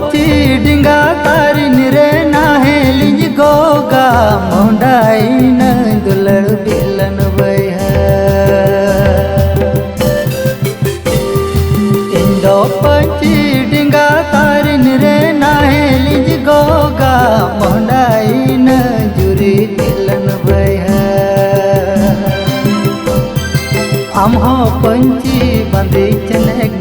पंची डिंगा तारी निरे नाहे लिंज गोगा मोंडाई न दुलड़ बिलन वैहा इंदो पंची डिंगा तारी निरे नाहे लिंज गोगा मोंडाई न जुरी बिलन वैहा आमहो पंची बंदी चनेक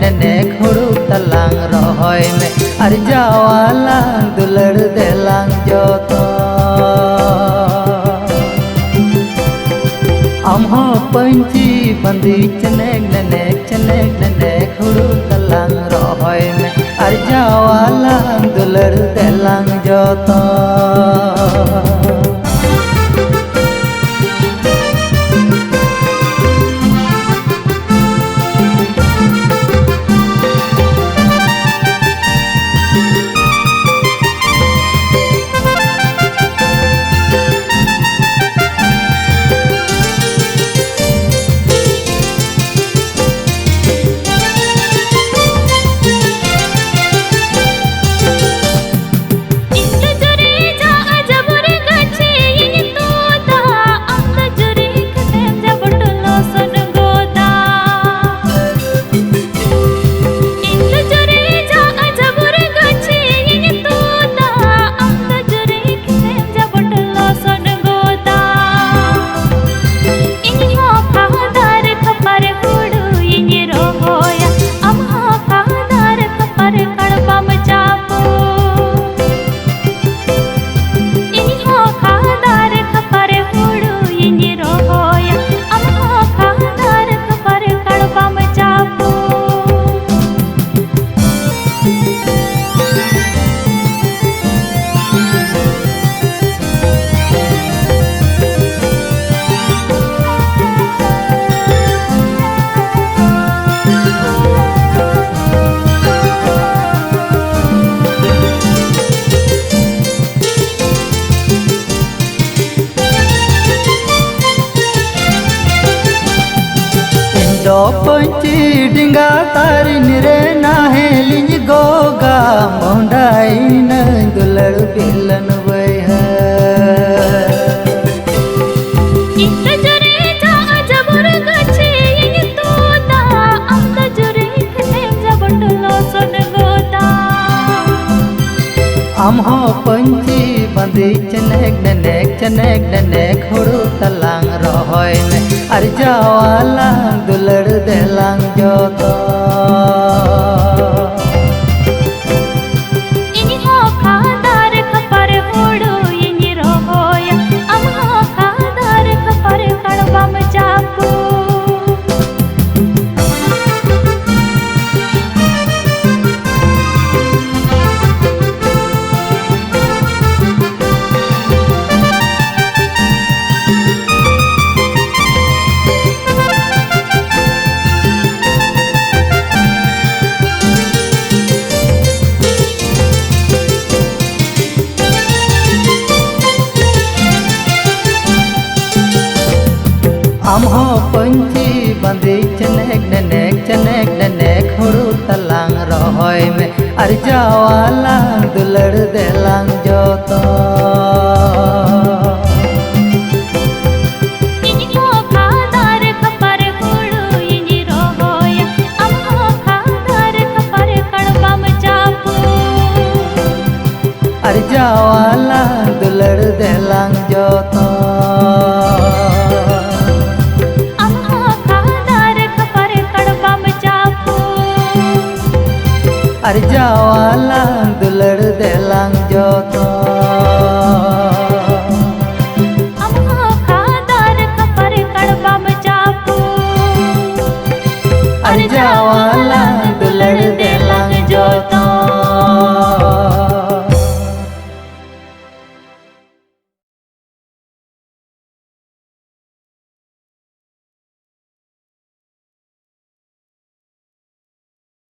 डनेक हुड़ू तलांग रोहय में अर्जावाला दुलड़ देलांग जोतो आमहो पंची बंदी चनेक डनेक हुड़ू तलांग रोहय में अर्जावाला दुलड़ देलांग जोतो दो पंची डिंगा तारी निरे नाहे लिंज गोगा मोंडाई न दुलड़ बिलन वैहा आमहो पंची बंदी चनेक डनेक हुड़ू तलांग रोहय में अर्जावाला दुलड़ देलांग जोतो आमहो पंची बंदी चनेक डनेक हुड़ू तलांग रोहय में अर्जावाला दुलड़ देलांग जोतो अर्जावाला दुलड़ देलांग जोतो अर्जावाला